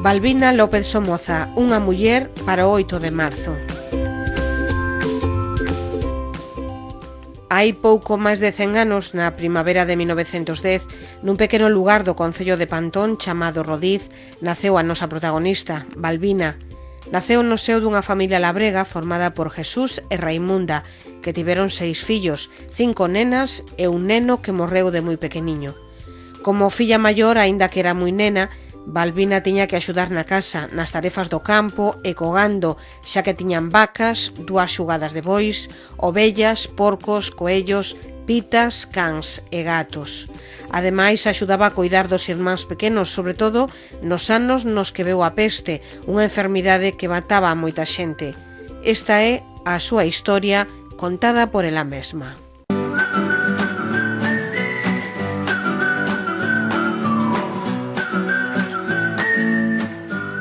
Balbina López Somoza, unha muller para o 8 de marzo. Hai pouco máis de 100 anos, na primavera de 1910, nun pequeno lugar do concello de Pantón chamado Rodiz, naceu a nosa protagonista, Balbina. Naceu no seo dunha familia labrega formada por Jesús e Raimunda, que tiveron 6 fillos, 5 nenas e un neno que morreu de moi pequeniño. Como filla maior, aínda que era moi nena, Balbina tiña que axudar na casa, nas tarefas do campo e co gando, xa que tiñan vacas, 2 xugadas de bois, ovellas, porcos, coellos, pitas, cans e gatos. Ademais, axudaba a coidar dos irmáns pequenos, sobre todo nos anos nos que veu a peste, unha enfermidade que mataba a moita xente. Esta é a súa historia contada por ela mesma.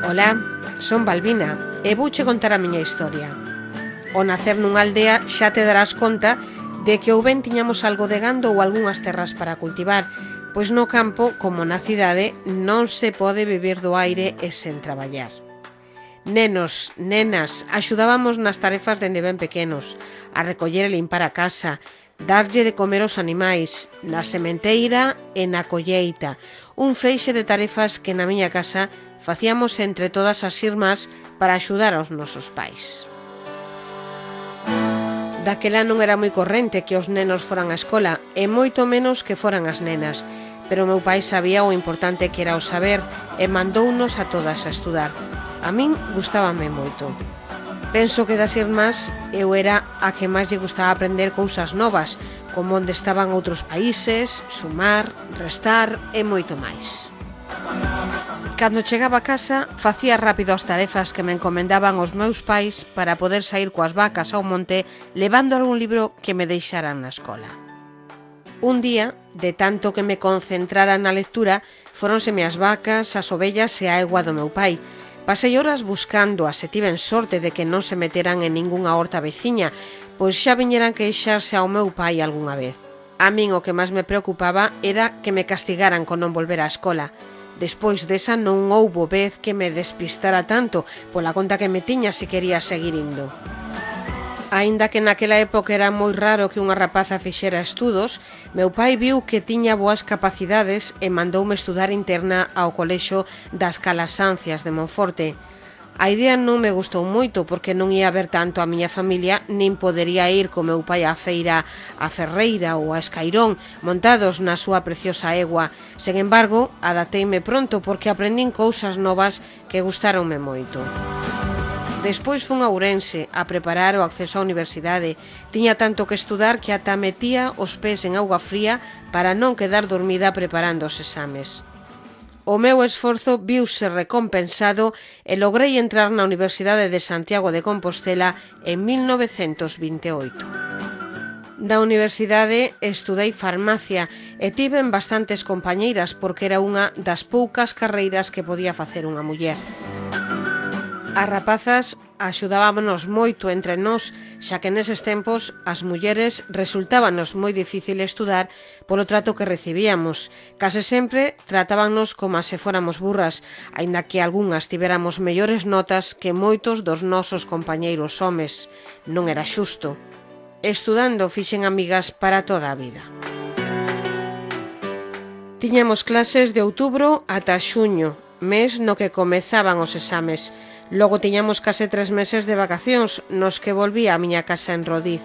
Ola, son Balbina e vouche contar a miña historia. Ao nacer nunha aldea xa te darás conta de que ou ben tiñamos algo de gando ou algunhas terras para cultivar, pois no campo, como na cidade, non se pode vivir do aire e sen traballar. Nenos, nenas, axudábamos nas tarefas dende ben pequenos, a recoller e limpar a casa, darlle de comer aos animais, na sementeira e na colleita, un feixe de tarefas que na miña casa facíamos entre todas as irmás para axudar aos nosos pais. Daquela non era moi corrente que os nenos foran á escola e moito menos que foran as nenas, pero meu pai sabía o importante que era o saber e mandounos a todas a estudar. A min gustábame moito. Penso que das irmás eu era a que máis lle gustaba aprender cousas novas, como onde estaban outros países, sumar, restar e moito máis. Cando chegaba a casa, facía rápido as tarefas que me encomendaban os meus pais para poder sair coas vacas ao monte levando algún libro que me deixaran na escola. Un día, de tanto que me concentrara na lectura, foronseme as vacas, as ovellas e a egua do meu pai. Pasei horas buscándoas e tiven sorte de que non se meteran en ningunha horta veciña, pois xa viñeran queixarse ao meu pai algunha vez. A min o que máis me preocupaba era que me castigaran con non volver á escola. Despois desa non houbo vez que me despistara tanto pola conta que me tiña se quería seguir indo. Aínda que naquela época era moi raro que unha rapaza fixera estudos, meu pai viu que tiña boas capacidades e mandoume estudar interna ao colexio das Calasancias de Monforte. A idea non me gustou moito porque non ia ver tanto a miña familia nin podería ir co meu pai á feira a Ferreira ou a Escairón montados na súa preciosa egua. Sen embargo, adapteime pronto porque aprendín cousas novas que gustáronme moito. Despois fun a Ourense a preparar o acceso á universidade. Tiña tanto que estudar que ata metía os pés en auga fría para non quedar dormida preparando os exames. O meu esforzo viuse recompensado e logrei entrar na Universidade de Santiago de Compostela en 1928. Da universidade estudei farmacia e tiven bastantes compañeiras porque era unha das poucas carreiras que podía facer unha muller. As rapazas axudábamos moito entre nós, xa que neses tempos as mulleres resultábanos moi difícil estudar polo trato que recibíamos. Case sempre tratábanos como se fóramos burras, aínda que algunhas tiveramos mellores notas que moitos dos nosos compañeiros homes. Non era xusto. Estudando fixen amigas para toda a vida. Tiñamos clases de outubro ata xuño, mes no que comezaban os exames. Logo tiñamos case 3 meses de vacacións nos que volvía á miña casa en Rodiz.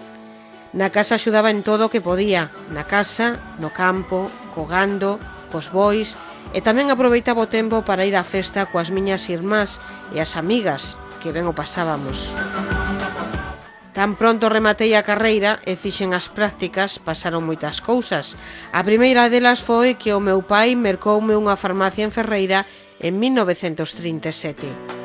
Na casa axudaba en todo o que podía, na casa, no campo, co gando, cos bois, e tamén aproveitaba o tempo para ir á festa coas miñas irmás e as amigas, que ben o pasábamos. Tan pronto rematei a carreira e fixen as prácticas, pasaron moitas cousas. A primeira delas foi que o meu pai mercoume unha farmacia en Ferreira en 1937.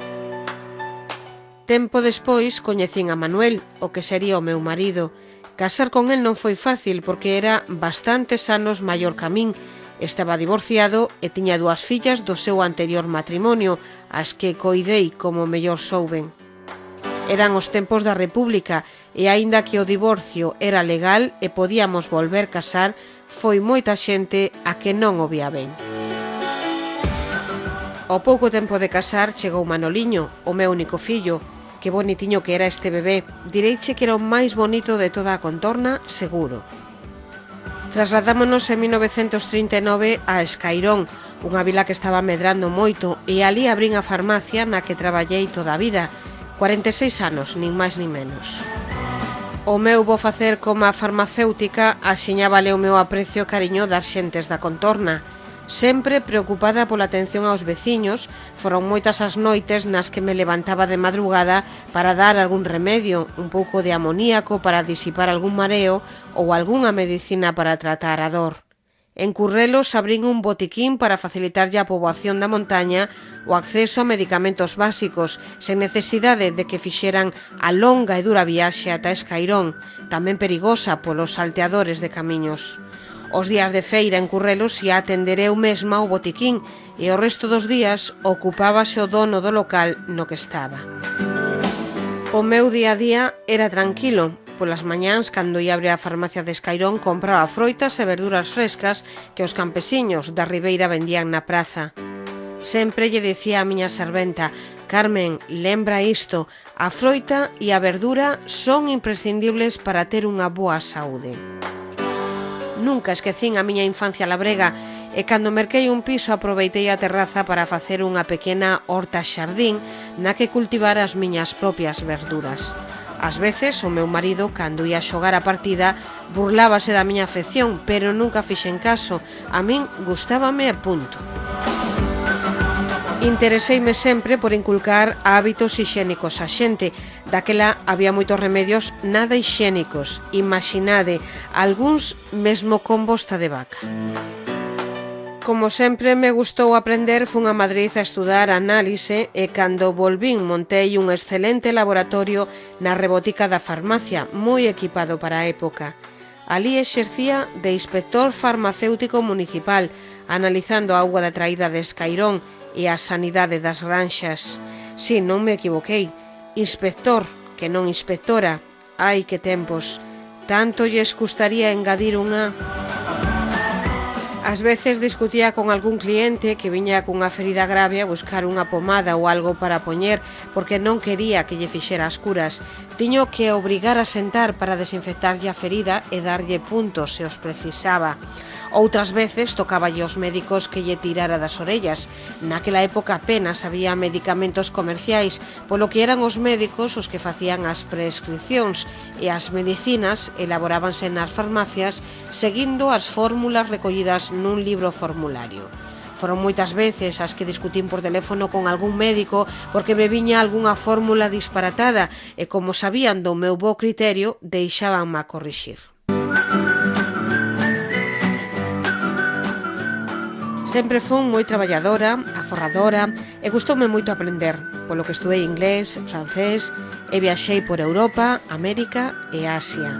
Tempo despois coñecín a Manuel, o que sería o meu marido. Casar con el non foi fácil porque era bastantes anos maior que a min. Estaba divorciado e tiña 2 fillas do seu anterior matrimonio, as que coidei como mellor souben. Eran os tempos da República e aínda que o divorcio era legal e podíamos volver casar, foi moita xente a que non o vía ben. Ao pouco tempo de casar chegou Manoliño, o meu único fillo. Que bonitiño que era este bebé. Direiche que era o máis bonito de toda a contorna, seguro. Trasladámonos en 1939 a Escairón, unha vila que estaba medrando moito, e ali abrín a farmacia na que traballei toda a vida, 46 anos, nin máis nin menos. O meu bo facer como a farmacéutica axiñábale o meu aprecio e cariño das xentes da contorna. Sempre preocupada pola atención aos veciños, foron moitas as noites nas que me levantaba de madrugada para dar algún remedio, un pouco de amoníaco para disipar algún mareo ou algunha medicina para tratar a dor. En Currelos abrín un botiquín para facilitarlle á poboación da montaña o acceso a medicamentos básicos, sen necesidade de que fixeran a longa e dura viaxe ata Escairón, tamén perigosa polos salteadores de camiños. Os días de feira en Currelos ia atender eu mesma o botiquín e o resto dos días ocupábase o dono do local no que estaba. O meu día a día era tranquilo. Polas mañáns, cando ia abrir a farmacia de Escairón, compraba froitas e verduras frescas que os campesiños da Ribeira vendían na praza. Sempre lle dicía a miña serventa: Carmen, lembra isto, a froita e a verdura son imprescindibles para ter unha boa saúde. Nunca esquecín a miña infancia labrega e cando merquei un piso aproveitei a terraza para facer unha pequena horta xardín na que cultivar as miñas propias verduras. Ás veces o meu marido, cando ia xogar a partida, burlábase da miña afección, pero nunca fixen caso. A min gustábame e punto. Intereseime sempre por inculcar hábitos hixiénicos á xente. Daquela había moitos remedios nada hixiénicos. Imaxinade, algúns mesmo con bosta de vaca. Como sempre me gustou aprender, fun a Madrid a estudar análise e cando volvín montei un excelente laboratorio na rebotica da farmacia, moi equipado para a época. Alí exercía de inspector farmacéutico municipal, analizando a auga da traída de Escairón e a sanidade das granxas. Si, non me equivoquei. Inspector, que non inspectora. Ai, que tempos. Tanto lles gustaría engadir unha... Ás veces discutía con algún cliente que viña cunha ferida grave a buscar unha pomada ou algo para poñer porque non quería que lle fixera as curas. Tiño que obrigar a sentar para desinfectarlle a ferida e darlle puntos se os precisaba. Outras veces tocáballe aos médicos que lle tirara das orellas. Naquela época apenas había medicamentos comerciais, polo que eran os médicos os que facían as prescripcións e as medicinas elaborábanse nas farmacias seguindo as fórmulas recollidas nun libro formulario. Foron moitas veces as que discutín por teléfono con algún médico porque me viña algunha fórmula disparatada e como sabían do meu bo criterio, deixábanme a corrixir. Sempre fun moi traballadora, aforradora e gustoume moito aprender, polo que estudei inglés, francés e viaxei por Europa, América e Asia.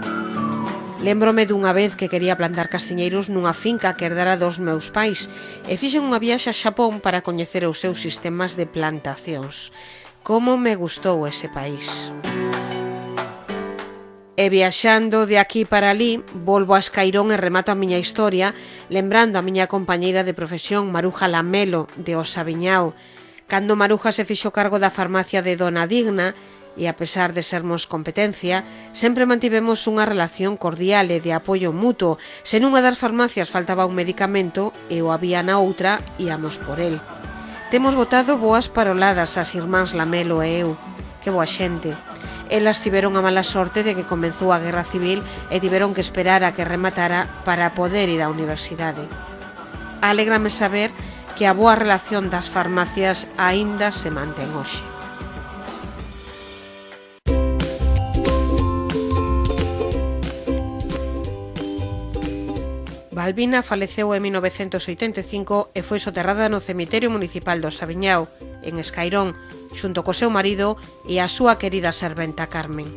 Lémbrome dunha vez que quería plantar castiñeiros nunha finca que herdara dos meus pais e fixen unha viaxe a Xapón para coñecer os seus sistemas de plantacións. Como me gustou ese país! E viaxando de aquí para alí, volvo a Escairón e remato a miña historia lembrando a miña compañeira de profesión Maruja Lamelo, de Osaviñao. Cando Maruja se fixo cargo da farmacia de Dona Digna, e a pesar de sermos competencia, sempre mantivemos unha relación cordial e de apoio mutuo. Se nunha das farmacias faltaba un medicamento e o había na outra, íamos por el. Temos botado boas paroladas as irmáns Lamelo e eu. Que boa xente. Elas tiveron a mala sorte de que comezou a Guerra Civil e tiveron que esperar a que rematara para poder ir á universidade. Alégrame saber que a boa relación das farmacias aínda se mantén hoxe. Balbina faleceu en 1985 e foi soterrada no cemiterio municipal do Osaviñao, en Escairón, xunto co seu marido e a súa querida serventa Carmen.